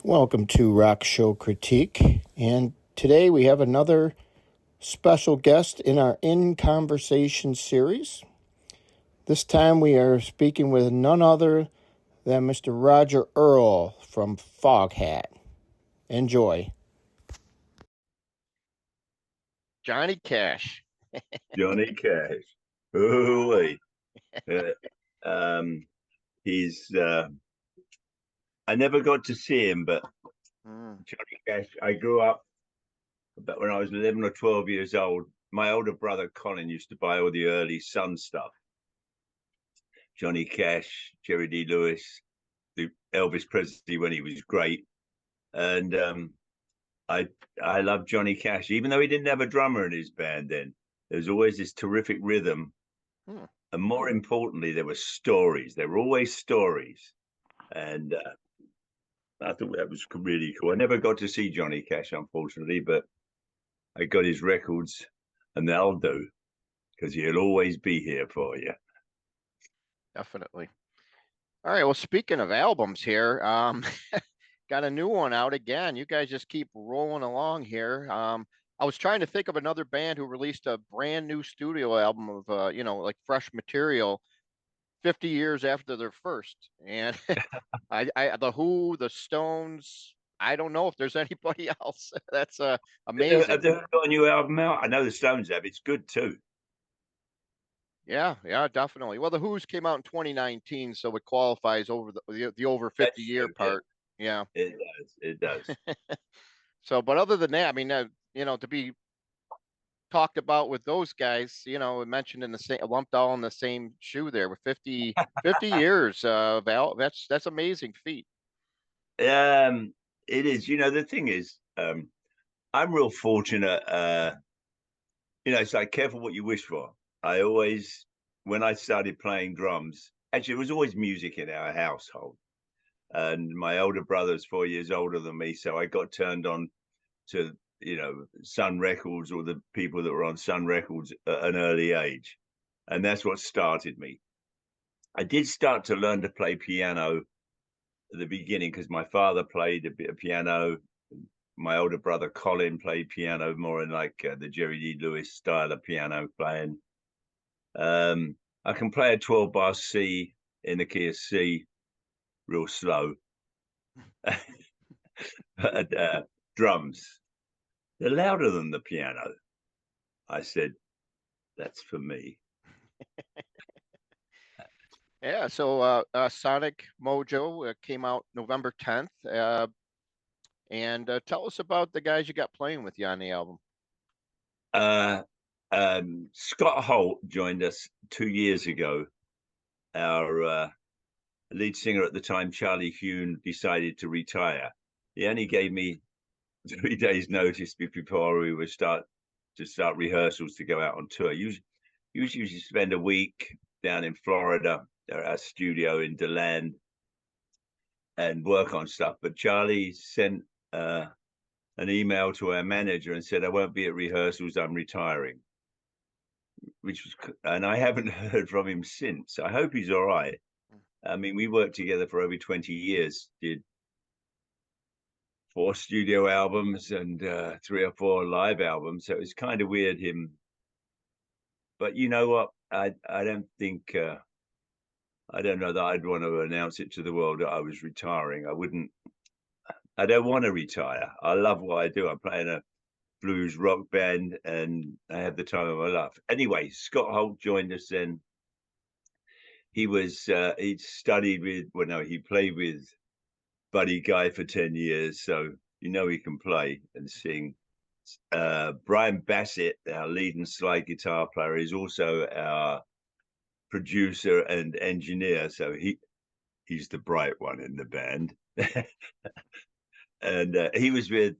Welcome to Rock Show Critique, and today we have another special guest in our In Conversation series. This time we are speaking with none other than Mr. Roger Earl from Foghat. Enjoy. Johnny Cash. Johnny Cash. Oh, wait. He's. I never got to see him, but Johnny Cash. I grew up about when I was 11 or 12 years old. My older brother Colin used to buy all the early Sun stuff. Johnny Cash, Jerry D. Lewis, the Elvis Presley when he was great, and I love Johnny Cash, even though he didn't have a drummer in his band. Then there was always this terrific rhythm. And more importantly, there were stories. There were always stories. And I thought that was really cool. I never got to see Johnny Cash, unfortunately, but I got his records, and they'll do, because he'll always be here for you. Definitely. All right. Well, speaking of albums here, got a new one out again. You guys just keep rolling along here. I was trying to think of another band who released a brand new studio album of, like fresh material 50 years after their first. And the Who, the Stones, I don't know if there's anybody else. That's amazing. Have they got a new album out? I know the Stones have. It's good too. Yeah, definitely. Well, the Who's came out in 2019, so it qualifies over the over 50 year part. Yeah. It does. So, but other than that, I mean, to be talked about with those guys, mentioned in the same, lumped all in the same shoe there with 50 years of that's amazing feat. It is. The thing is, I'm real fortunate. It's like careful what you wish for. I always, when I started playing drums, actually, it was always music in our household. And my older brother's 4 years older than me, so I got turned on to Sun Records, or the people that were on Sun Records at an early age, and that's what started me. I did start to learn to play piano at the beginning because my father played a bit of piano. My older brother Colin played piano more in like the Jerry D. Lewis style of piano playing. I can play a 12-bar C in the key of C real slow. But drums, they're louder than the piano. I said, that's for me. Yeah, so Sonic Mojo came out November 10th. And tell us about the guys you got playing with you on the album. Scott Holt joined us 2 years ago. Our lead singer at the time, Charlie Hune, decided to retire. He only gave me 3 days' notice before we were start rehearsals to go out on tour. You usually spend a week down in Florida at our studio in DeLand and work on stuff. But Charlie sent an email to our manager and said, I won't be at rehearsals, I'm retiring. And I haven't heard from him since. I hope he's all right. I mean, we worked together for over 20 years, did 4 studio albums and 3 or 4 live albums. So it was kind of weird him. But you know what? I don't think, I don't know that I'd want to announce it to the world that I was retiring. I don't want to retire. I love what I do. I'm playing a blues rock band and I have the time of my life. Anyway, Scott Holt joined us then. He played with Buddy Guy for 10 years, so he can play and sing. Brian Bassett, our lead and slide guitar player, is also our producer and engineer, so he's the bright one in the band. And he was with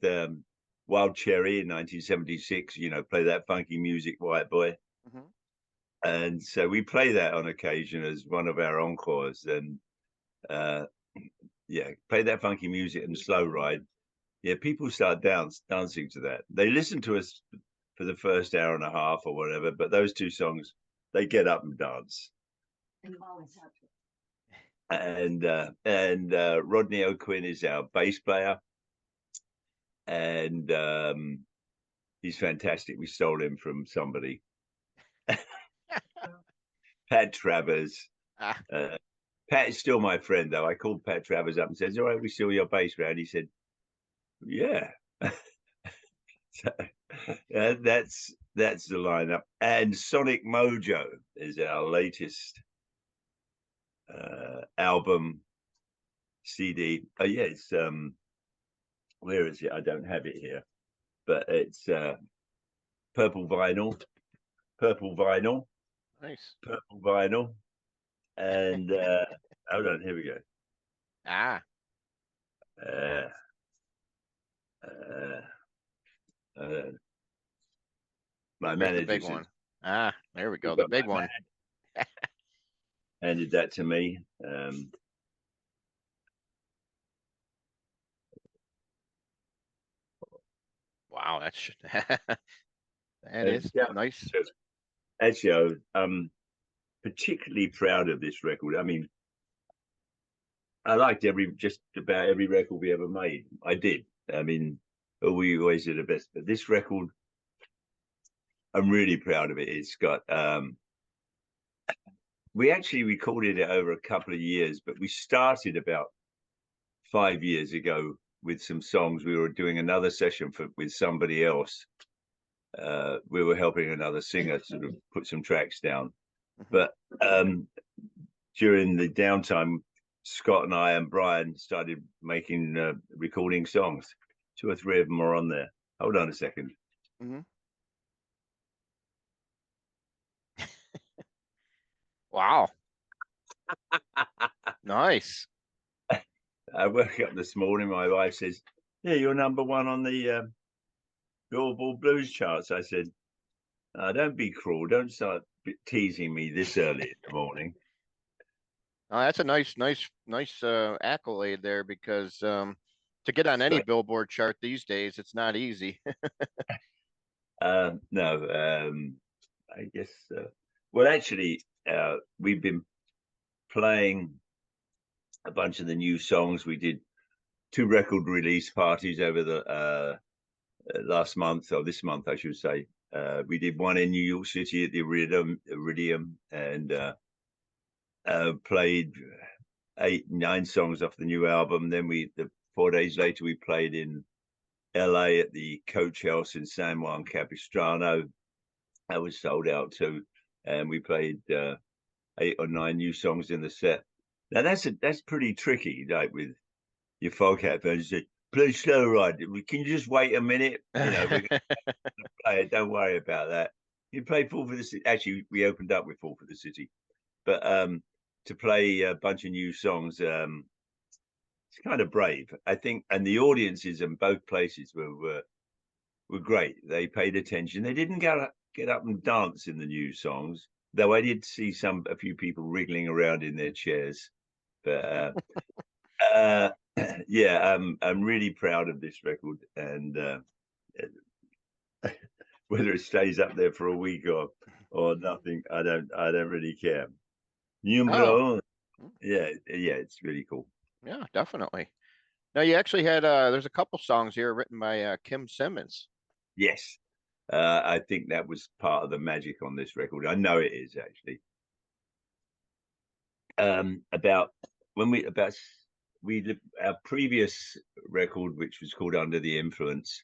Wild Cherry in 1976, play that funky music, white boy. Mm-hmm. And so we play that on occasion as one of our encores. And play that funky music and slow ride. Yeah, people start dancing to that. They listen to us for the first hour and a half or whatever, but those 2 songs, they get up and dance. and Rodney O'Quinn is our bass player, and he's fantastic. We stole him from somebody. Pat Travers. Ah, Uh, Pat is still my friend, though. I called Pat Travers up and said, "All right, we steal your bass round." He said, "Yeah." So, that's the lineup. And Sonic Mojo is our latest album CD. Oh yeah, it's where is it? I don't have it here, but it's purple vinyl, purple vinyl, nice. purple vinyl, and hold on, here we go. Ah, Uh, uh, uh, my there's the manager big says one. Ah, there we go. The but big my one. man handed that to me. Wow, that's that And is yeah, nice. so actually, I'm particularly proud of this record. I mean, I liked just about every record we ever made. I did. I mean, we always did the best, but this record, I'm really proud of it. It's got we actually recorded it over a couple of years, but we started about 5 years ago with some songs. We were doing another session with somebody else. We were helping another singer sort of put some tracks down. Mhm. But during the downtime, Scott and I and Brian started making recording songs. 2 or 3 of them are on there. Hold on a second. Mhm. Wow, nice. I woke up this morning. My wife says, "Yeah, you're number 1 on the Billboard Blues charts." I said, "Don't be cruel. Don't start teasing me this early in the morning." Oh, that's a nice accolade there because to get on any But, Billboard chart these days, it's not easy. no, I guess. Well, actually, we've been playing a bunch of the new songs. We did 2 record release parties over the last month, or this month, I should say. We did one in New York City at the Iridium, and played 8, 9 songs off the new album. Then 4 days later, we played in LA at the Coach House in San Juan Capistrano. That was sold out too, and we played 8 or 9 new songs in the set. Now that's pretty tricky, like with your Foghat fans. Say, "Play slow, ride. Can you just wait a minute? You know, we're gonna play it. Don't worry about that." You play Fall for the City. Actually, we opened up with Fall for the City, but to play a bunch of new songs, it's kind of brave, I think. And the audiences in both places were great. They paid attention. They didn't get up and dance in the new songs, though I did see a few people wriggling around in their chairs. But uh, yeah, I'm really proud of this record, and whether it stays up there for a week or nothing, I don't really care. Oh, Numero, yeah, yeah, it's really cool. yeah, definitely. Now you actually had there's a couple songs here written by Kim Simmonds. Yes, I think that was part of the magic on this record. I know it is actually. About when our previous record, which was called Under the Influence,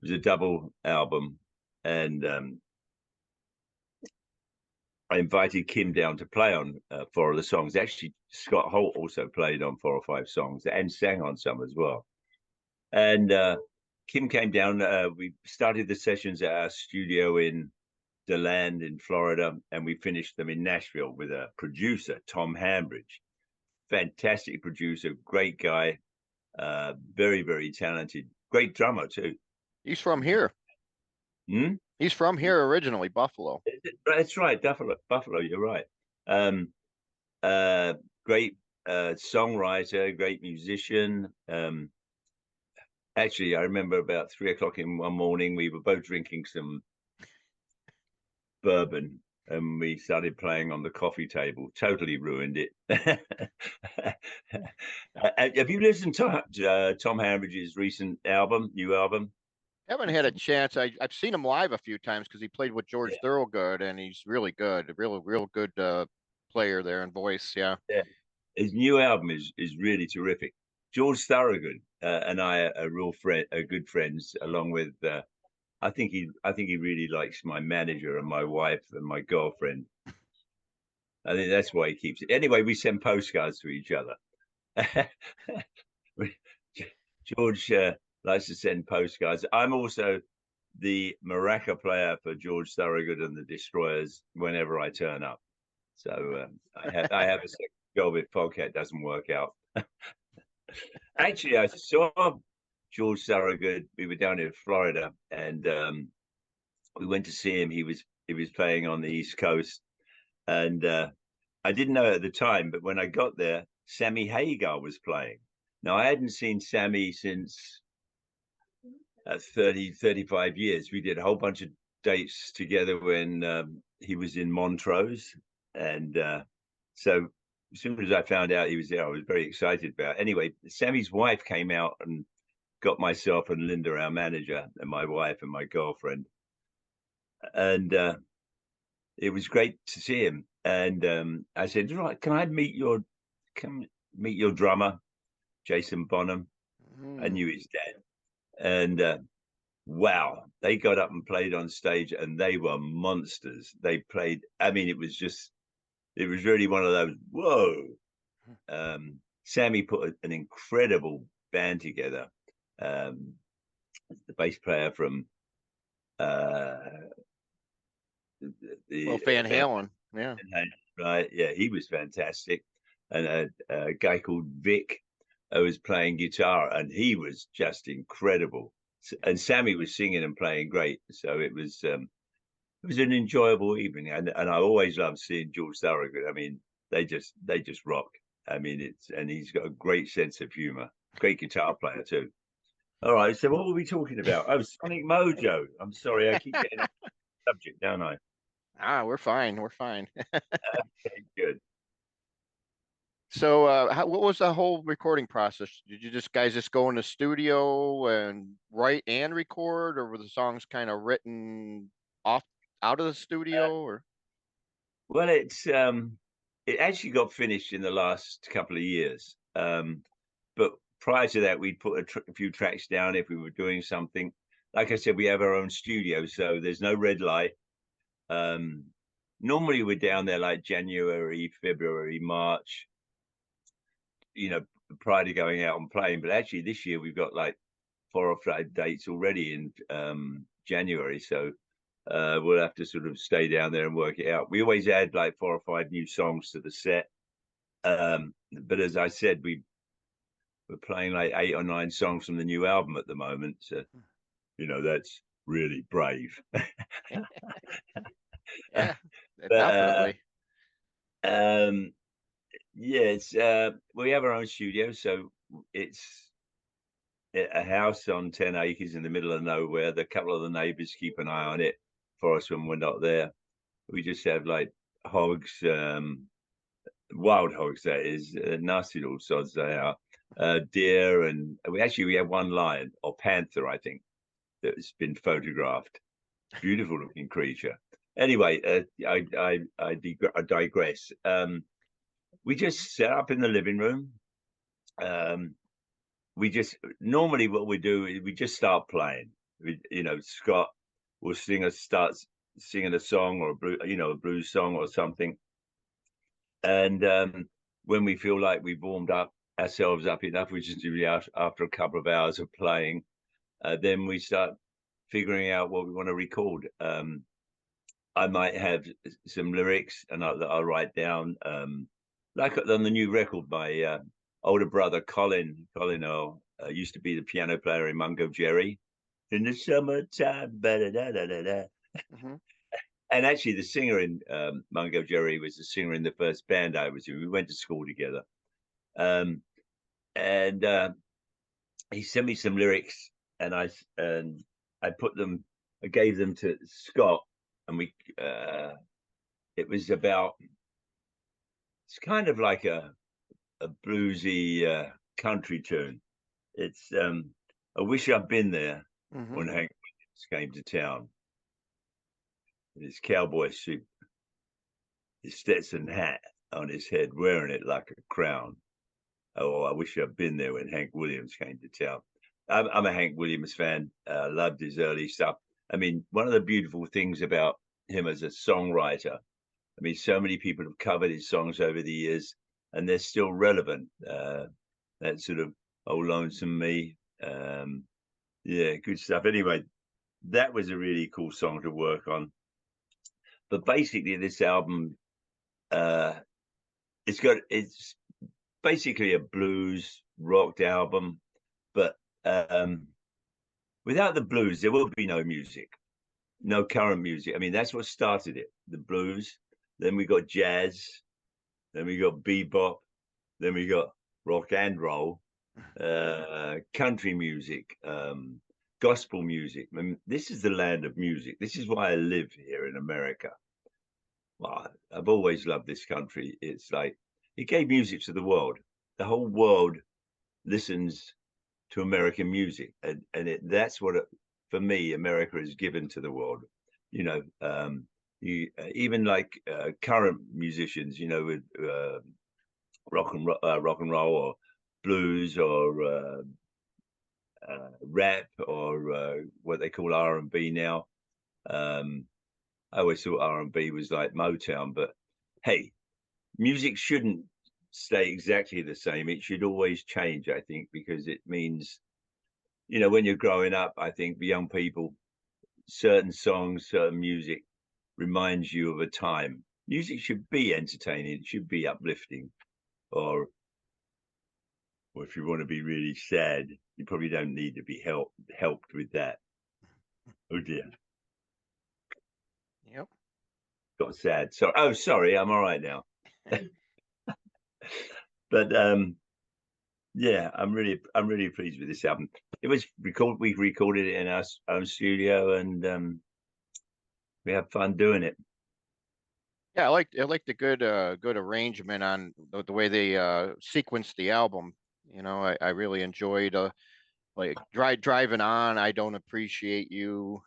was a double album, and I invited Kim down to play on 4 of the songs. Actually, Scott Holt also played on 4 or 5 songs and sang on some as well. And Kim came down. We started the sessions at our studio in DeLand in Florida, and we finished them in Nashville with a producer, Tom Hambridge. Fantastic producer, great guy, very, very talented, great drummer too. He's from here. Hmm? He's from here originally, Buffalo. That's right, Buffalo. You're right. Um, uh, great songwriter, great musician. Actually, I remember about 3 o'clock in one morning, we were both drinking some bourbon, and we started playing on the coffee table. Totally ruined it. Have you listened to Tom Hambridge's recent album, new album? Haven't had It's a chance. I've seen him live a few times because he played with George yeah, Thorogood, and he's really good, real good player there and voice. Yeah. yeah. His new album is really terrific. George Thorogood and I are real friend, are good friends, along with I think he really likes my manager and my wife and my girlfriend. I think that's why he keeps it. Anyway, we send postcards to each other. George likes to send postcards. I'm also the maraca player for George Thorogood and the Destroyers whenever I turn up. So I have a second job if Foghat doesn't work out. Actually, I saw George Thorogood. We were down in Florida, and we went to see him. He was playing on the East Coast, and I didn't know at the time, but when I got there, Sammy Hagar was playing. Now I hadn't seen Sammy since 35 years. We did a whole bunch of dates together when he was in Montrose. And so as soon as I found out he was there, I was very excited about it. Anyway, Sammy's wife came out and got myself and Linda, our manager, and my wife and my girlfriend. And it was great to see him. And I said, right, can meet your drummer, Jason Bonham? I Mm. knew his dad. And wow, they got up and played on stage and they were monsters. They played, I mean, it was really one of those, whoa. Sammy put an incredible band together. Um, the bass player from uh, Well, the Van Van Halen. Yeah. Halen, right? Yeah, he was fantastic. And a guy called Vic who was playing guitar, and he was just incredible. And Sammy was singing and playing great. So it was an enjoyable evening, and I always love seeing George Thorogood. I mean, they just rock. I mean, it's and he's got a great sense of humor, great guitar player too. All right, so what were we talking about? Oh, Sonic Mojo. I'm sorry, I keep getting off the subject, don't I? We're fine. We're fine. Okay, good. So, what was the whole recording process? Did you just guys just go in the studio and write and record, or were the songs kind of written off out of the Uh, studio, or? well, it actually got finished in the last couple of years. But prior to that, we'd put a few tracks down if we were doing something. Like I said, we have our own studio, so there's no red light. Um, Normally we're down there like January, February, March, you know, prior to going out and playing. But actually this year we've got like 4 or 5 dates already in January. So we'll have to sort of stay down there and work it out. We always add like 4 or 5 new songs to the set. But as I said, we're playing like 8 or 9 songs from the new album at the moment. So, you know, that's really brave. Yeah, But definitely. um, yeah, it's we have our own studio, so it's a house on 10 acres in the middle of nowhere. The couple of the neighbors keep an eye on it for us when we're not there. We just have like hogs, wild hogs, that is, nasty little sods they are, deer, and we have one lion or panther, I think, that's been photographed. Beautiful looking creature. Anyway, I digress. We just set up in the living room. Um, we just normally what we do is we just start playing. You know, Scott will start singing a song or a blues song or something, and when we feel like we've warmed up ourselves up enough, which is usually after a couple of hours of playing, then we start figuring out what we want to record. I might have some lyrics and that I'll write down. Like on the new record, my older brother Colin Earl, used to be the piano player in Mungo Jerry. In the summertime, da-da-da-da-da-da. Hmm. And actually, the singer in Mungo Jerry was the singer in the first band I was in. We went to school together, um, and he sent me some lyrics, and I put them, I gave them to Scott, and it was about, it's kind of like a bluesy country tune. It's I wish I'd been there Hmm. when Hank Williams came to town in his cowboy suit, his Stetson hat on his head, wearing it like a crown. Oh, I wish I'd been there when Hank Williams came to town. I'm a Hank Williams fan. Loved his early stuff. I mean, one of the beautiful things about him as a songwriter, I mean, so many people have covered his songs over the years, and they're still relevant. That sort of "Oh Lonesome Me," yeah, good stuff. Anyway, that was a really cool song to work on. But basically, this album, uh, it's basically a blues rocked album, but um, without the blues, there will be no music, no current music. I mean, that's what started it, the blues. Then we got jazz, then we got bebop, then we got rock and roll, country music, gospel music. I mean, this is the land of music. This is why I live here in America. Well, I've always loved this country. It's like it gave music to the world. The whole world listens to American music, that's what for me America has given to the world. You know, you even like current musicians, you know, with rock and roll or blues or rap or what they call R&B now. Um, I always thought R&B was like Motown, but hey, music shouldn't stay exactly the same. It should always change, I think, because it means, you know, when you're growing up, I think the young people, certain songs, certain music reminds you of a time. Music should be entertaining, it should be uplifting, or if you want to be really sad, you probably don't need to be helped with that. Oh dear, Yep. got sad. So, oh, sorry, I'm all right now. But yeah, I'm really pleased with this album. It was we recorded it in our own studio, and we had fun doing it. Yeah, I liked the good arrangement on the way they sequenced the album. I really enjoyed like driving on. I don't appreciate you.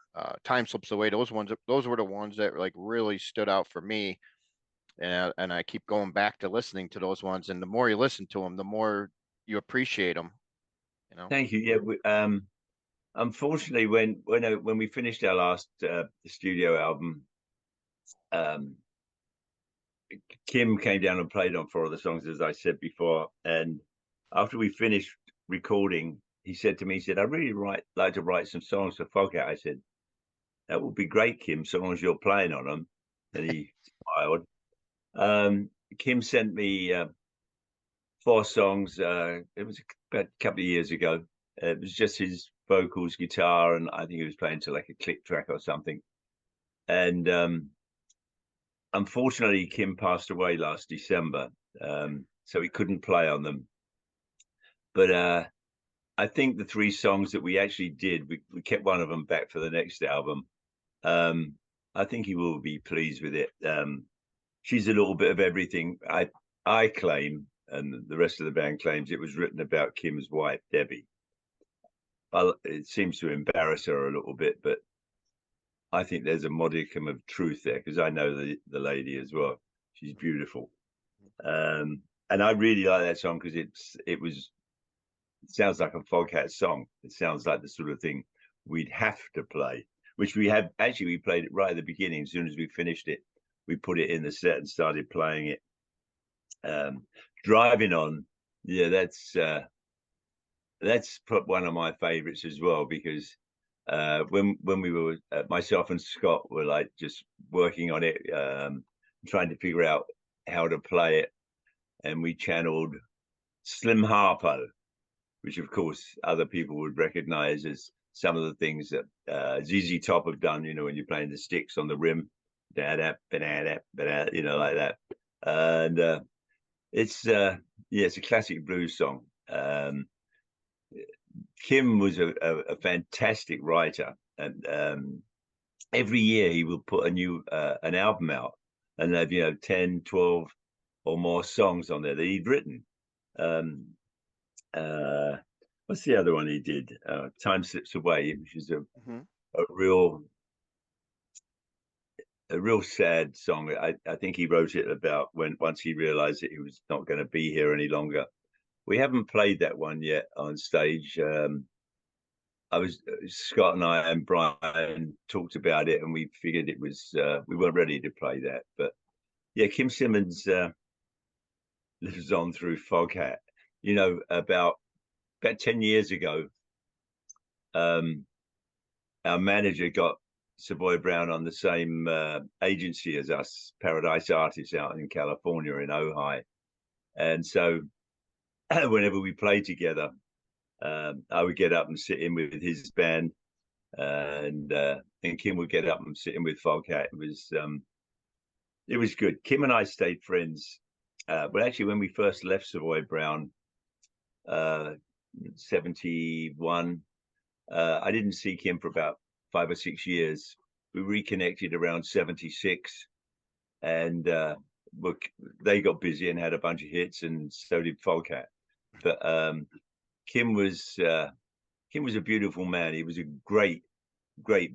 Time slips away. Those were the ones that like really stood out for me. And I keep going back to listening to those ones. And the more you listen to them, the more you appreciate them. You know. Thank you. Yeah, unfortunately, when we finished our last studio album, um, Kim came down and played on 4 of the songs, as I said before. And after we finished recording, he said to me, he said, "I really like to write some songs for Foghat." I said, "That would be great, Kim, so long as you're playing on them." And he smiled. Kim sent me 4 songs. It was about a couple of years ago. It was just his vocals, guitar, and I think he was playing to like a click track or something. And unfortunately, Kim passed away last December, so he couldn't play on them. But I think the 3 songs that we actually did, we kept one of them back for the next album. Um, I think he will be pleased with it. She's a little bit of everything. I claim, and the rest of the band claims, it was written about Kim's wife, Debbie. It seems to embarrass her a little bit, but I think there's a modicum of truth there because I know the lady as well. She's beautiful, and I really like that song because it sounds like a Foghat song. It sounds like the sort of thing we'd have to play, which we have actually. We played it right at the beginning. As soon as we finished it, we put it in the set and started playing it. Driving on, yeah, that's one of my favorites as well because when we were myself and Scott were like just working on it, trying to figure out how to play it, and we channeled Slim Harpo, which of course other people would recognize as some of the things that ZZ Top have done. You know, when you're playing the sticks on the rim, da da da da da, you know, like that, and it's yeah, it's a classic blues song. Kim was a fantastic writer, and every year he will put a new an album out, and they've 10, 12 or more songs on there that he'd written. Um, what's the other one he did? Time Slips Away, which is Hmm. a real a real sad song. I think he wrote it about once he realized that he was not going to be here any longer. We haven't played that one yet on stage. I was Scott and I and Brian talked about it, and we figured it was we weren't ready to play that. But yeah, Kim Simmonds lives on through Foghat. About 10 years ago, um, our manager got Savoy Brown on the same agency as us, Paradise Artists, out in California in Ojai. And so whenever we played together, I would get up and sit in with his band, and Kim would get up and sit in with Foghat. It was good. Kim and I stayed friends. But actually, when we first left Savoy Brown, uh, 71, I didn't see Kim for about 5 or 6 years. We reconnected around 76, and they got busy and had a bunch of hits, and so did Foghat. But Kim was a beautiful man. He was a great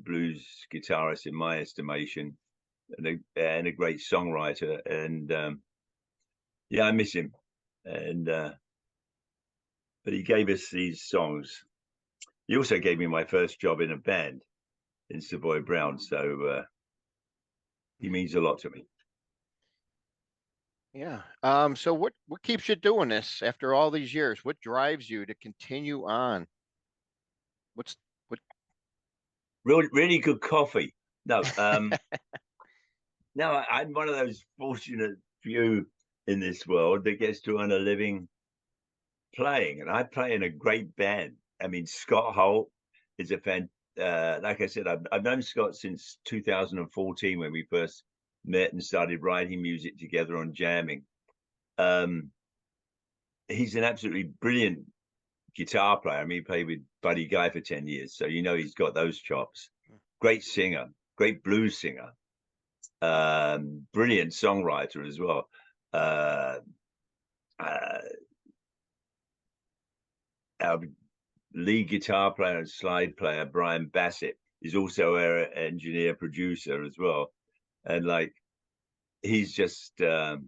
blues guitarist in my estimation, and a great songwriter. And yeah, I miss him. And but he gave us these songs. He also gave me my first job in a band in Savoy Brown, so he means a lot to me. Yeah. So what keeps you doing this after all these years? What drives you to continue on? What's what? Really good coffee. No, no, I'm one of those fortunate few in this world that gets to earn a living playing, and I play in a great band. I mean, Scott Holt is a fan. Like I said, I've known Scott since 2014 when we first met and started writing music together on jamming. Um, he's an absolutely brilliant guitar player. I mean, he played with Buddy Guy for 10 years, so he's got those chops. Great singer, great blues singer, brilliant songwriter as well. Uh, uh, our lead guitar player and slide player, Brian Bassett, is also our engineer producer as well. And like, he's just a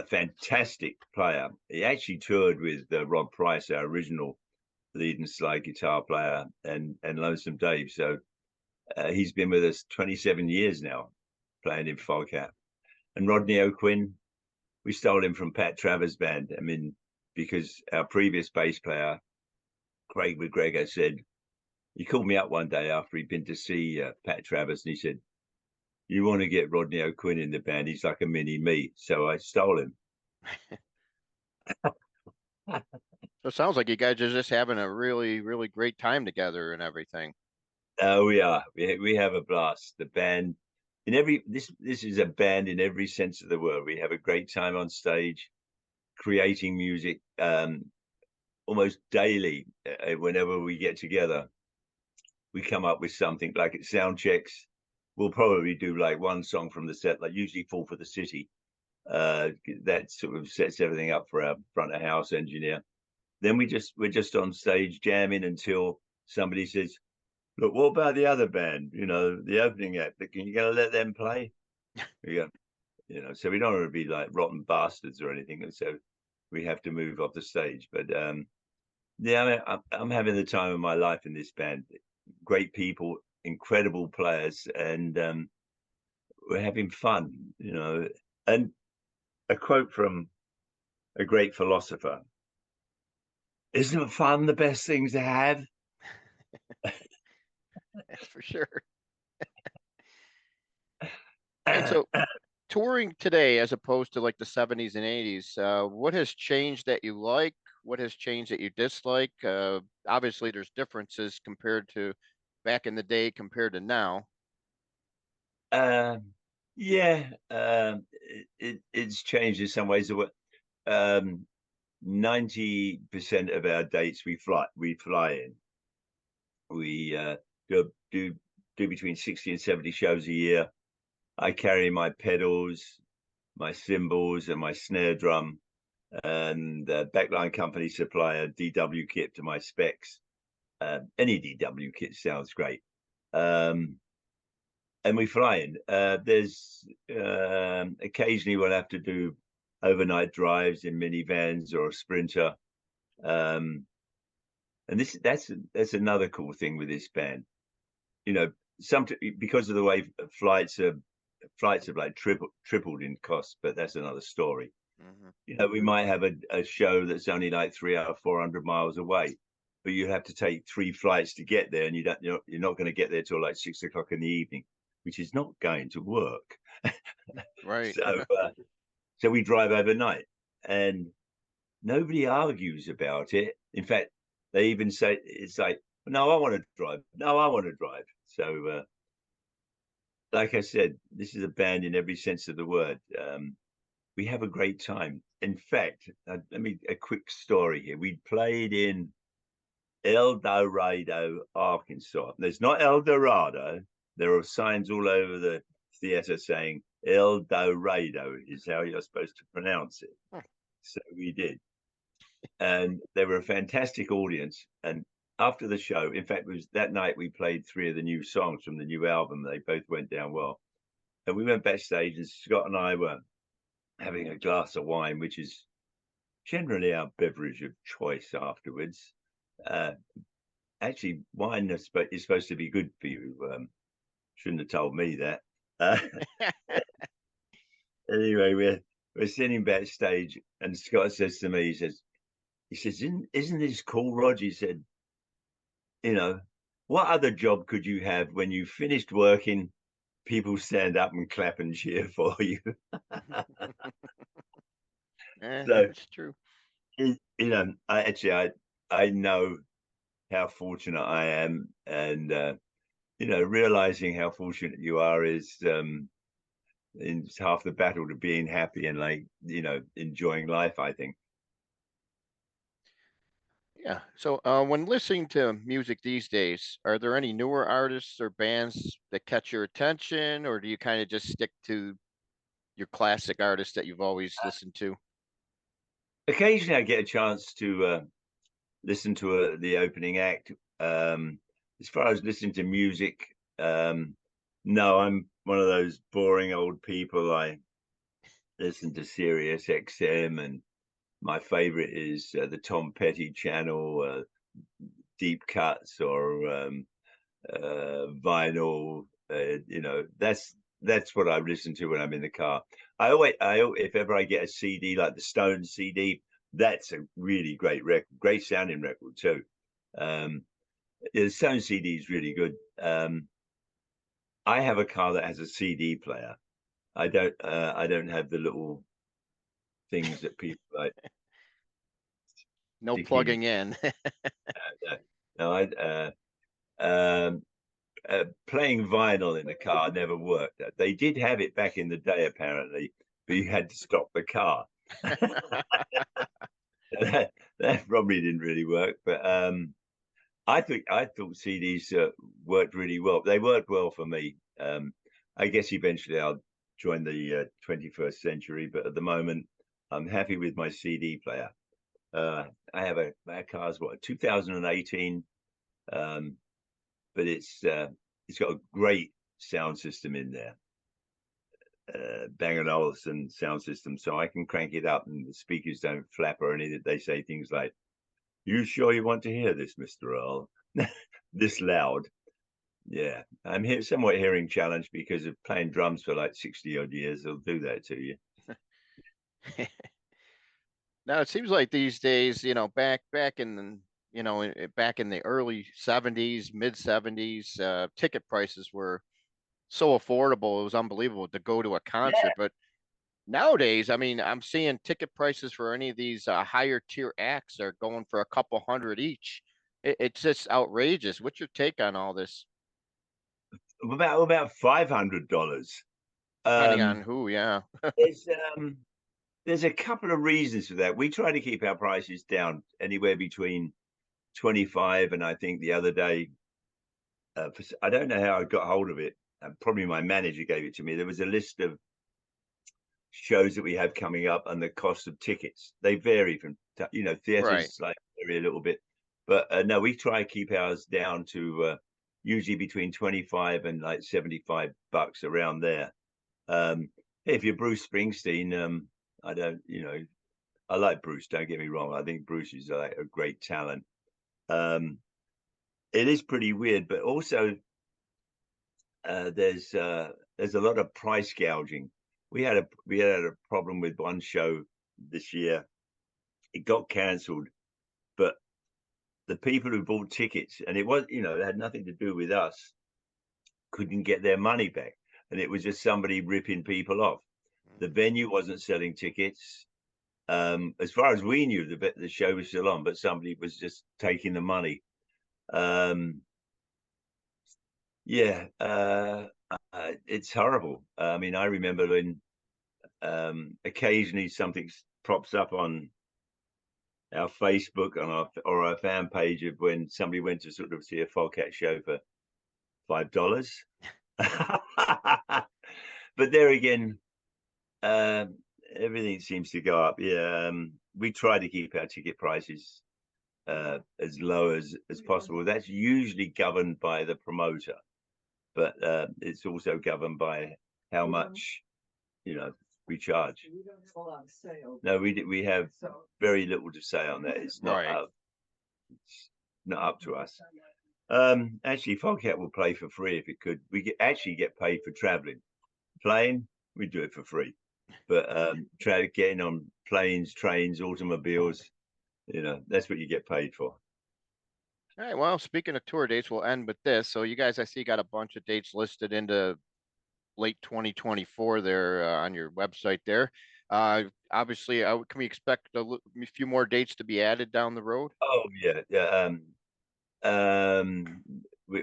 fantastic player. He actually toured with Rob Price, our original lead and slide guitar player, and Lonesome Dave. So he's been with us 27 years now, playing in Foghat. And Rodney O'Quinn, we stole him from Pat Travers' band. I mean, because our previous bass player, Craig McGregor, said, he called me up one day after he'd been to see Pat Travers, and he said, "You want to get Rodney O'Quinn in the band? He's like a mini me." So I stole him. So it sounds like you guys are just having a really, really great time together and everything. We are. We have a blast. The band in every this is a band in every sense of the word. We have a great time on stage, creating music almost daily. Whenever we get together, we come up with something. Like at sound checks, we'll probably do like one song from the set, like usually "Fall for the City." That sort of sets everything up for our front of house engineer. Then we're just on stage jamming until somebody says, "Look, what about the other band? The opening act. Can you gonna let them play?" We go, so we don't want to be like rotten bastards or anything, and so we have to move off the stage. But yeah, I mean, I'm having the time of my life in this band. Great people, incredible players, and we're having fun. And a quote from a great philosopher: "Isn't fun the best thing to have?" For sure. And so touring today as opposed to like the 70s and 80s, what has changed that you like? What has changed that you dislike? Obviously there's differences compared to back in the day compared to now. Yeah, it's changed in some ways. 90% of our dates we fly in. We do between 60 and 70 shows a year. I carry my pedals, my cymbals, and my snare drum, and backline company supply a DW kit to my specs. Any DW kit sounds great. And we fly in. There's occasionally we'll have to do overnight drives in minivans or a Sprinter. And that's another cool thing with this band. You know, because of the way flights have like tripled in cost, but that's another story. Mm-hmm. You know, we might have a show that's only like 3 out of 400 miles away, but you have to take 3 flights to get there, and you're not going to get there till like 6 o'clock in the evening, which is not going to work. Right. So, so we drive overnight, and nobody argues about it. In fact, they even say it's like, "No, I want to drive. No, I want to drive." So, like I said, this is a band in every sense of the word. We have a great time. In fact, a quick story here. We played in El Dorado, Arkansas. There's not El Dorado. There are signs all over the theater saying El Dorado is how you're supposed to pronounce it. Huh. So we did. And they were a fantastic audience. And after the show, in fact, it was that night we played 3 of the new songs from the new album. They both went down well. And we went backstage, and Scott and I were having a glass of wine, which is generally our beverage of choice afterwards. Actually, wine is supposed to be good for you. Shouldn't have told me that. Anyway, we're sitting backstage, and Scott says to me, he says, isn't this cool, Roger? He said, you know, what other job could you have when you finished working? People stand up and clap and cheer for you. So, It's true. I know how fortunate I am, and realizing how fortunate you are is half the battle to being happy and enjoying life, I think. Yeah. So, when listening to music these days, are there any newer artists or bands that catch your attention, or do you kind of just stick to your classic artists that you've always listened to? Occasionally I get a chance to listen to the opening act. As far as listening to music, no, I'm one of those boring old people. I listen to Sirius XM, and my favorite is the Tom Petty channel, deep cuts or vinyl. That's what I listen to when I'm in the car. If ever I get a CD like the Stones CD, that's a really great record, great sounding record too. The Stones CD is really good. I have a car that has a CD player. I don't have the little things that people like No sticking. plugging in. No, playing vinyl in the car never worked. They did have it back in the day, apparently, but you had to stop the car. that probably didn't really work. But I thought CDs worked really well. They worked well for me. I guess eventually I'll join the 21st century, but at the moment I'm happy with my CD player. I have my car's 2018. But it's got a great sound system in there, Bang & Olufsen sound system, so I can crank it up and the speakers don't flap or anything. They say things like, "You sure you want to hear this, Mr. Earl?" This loud. Yeah, I'm somewhat hearing challenged because of playing drums for like 60 odd years. They'll do that to you. Now it seems like these days, back in the, back in the early '70s, mid '70s, ticket prices were so affordable. It was unbelievable to go to a concert. Yeah, But nowadays, I mean, I'm seeing ticket prices for any of these higher tier acts are going for a couple hundred each. It's just outrageous. What's your take on all this? about $500. Depending Um, on who, yeah. there's um, there's a couple of reasons for that. We try to keep our prices down anywhere between 25 and I think the other day, I don't know how I got hold of it. probably my manager gave it to me. There was a list of shows that we have coming up and the cost of tickets. They vary from, Right. theaters like vary a little bit, but no, we try to keep ours down to usually between 25 and like $75 around there. If you're Bruce Springsteen, I don't, I like Bruce. Don't get me wrong. I think Bruce is like a great talent. Um, it is pretty weird, but also there's a lot of price gouging. We had a problem with one show this year. It got cancelled, but the people who bought tickets, and it was, it had nothing to do with us, couldn't get their money back, and it was just somebody ripping people off. The venue wasn't selling tickets. As far as we knew, the show was still on, but somebody was just taking the money. Yeah, it's horrible. I mean, I remember when occasionally something pops up on our Facebook or our fan page of when somebody went to sort of see a Foghat show for $5. But there again, everything seems to go up. Yeah, we try to keep our ticket prices as low as possible. That's usually governed by the promoter, but it's also governed by how much we charge. We don't have a lot of sale. No, we have very little to say on that. It's not Right. up to us. Actually, Foghat will play for free if it could. We actually get paid for traveling. Playing, we do it for free. But getting on planes, trains, automobiles, that's what you get paid for. All right. Well, speaking of tour dates, we'll end with this. So you guys, I see, got a bunch of dates listed into late 2024 there on your website there. Obviously, can we expect a few more dates to be added down the road? Oh yeah, yeah.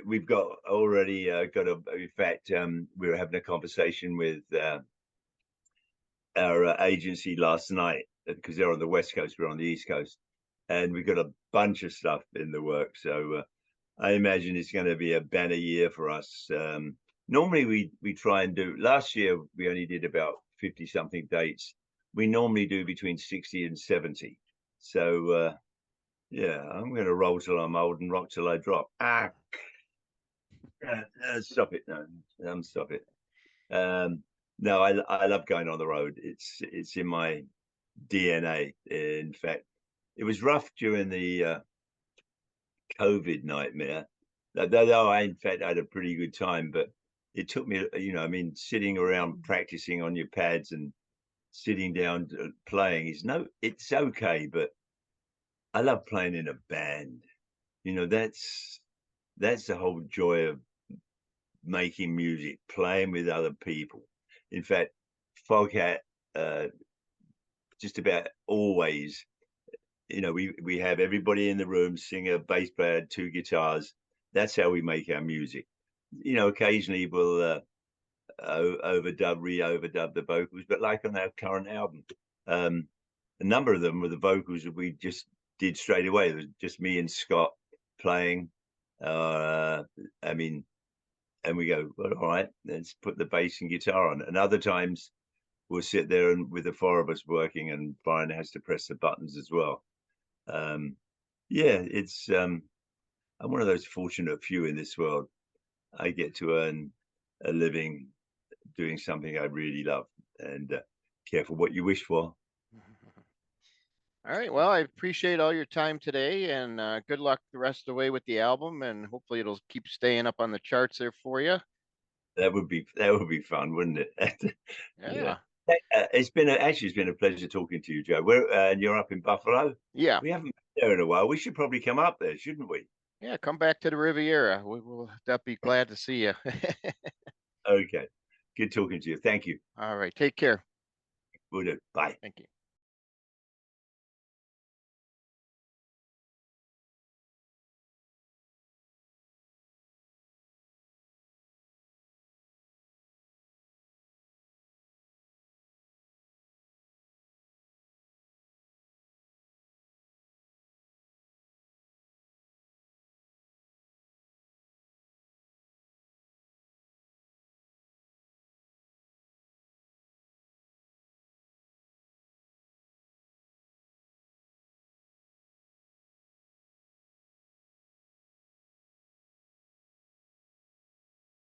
We've got already got a. In fact, we were having a conversation with our agency last night because they're on the West Coast, we're on the East Coast, and we've got a bunch of stuff in the work. So I imagine it's going to be a banner year for us. Normally, we try and do. Last year, we only did about 50 something dates. We normally do between 60 and 70. So yeah, I'm going to roll till I'm old and rock till I drop. Stop it! No, stop it. No, I love going on the road. It's in my DNA. In fact, it was rough during the COVID nightmare. Though I, in fact, had a pretty good time, but it took me, I mean, sitting around practicing on your pads and sitting down playing it's okay, but I love playing in a band. That's the whole joy of making music, playing with other people. In fact, Foghat, just about always, we have everybody in the room, singer, bass player, two guitars. That's how we make our music. Occasionally we'll re-overdub the vocals, but like on our current album, a number of them were the vocals that we just did straight away. It was just me and Scott playing. I mean, and we go, well, all right, let's put the bass and guitar on. And other times we'll sit there and with the four of us working, and Brian has to press the buttons as well. Yeah, it's I'm one of those fortunate few in this world. I get to earn a living doing something I really love, and careful what you wish for. All right. Well, I appreciate all your time today, and good luck the rest of the way with the album, and hopefully it'll keep staying up on the charts there for you. That would be fun, wouldn't it? Yeah. Yeah. It's been a pleasure talking to you, Joe. And you're up in Buffalo. Yeah. We haven't been there in a while. We should probably come up there, shouldn't we? Yeah. Come back to the Riviera. We will be glad to see you. Okay. Good talking to you. Thank you. All right. Take care. Will do. Bye. Thank you.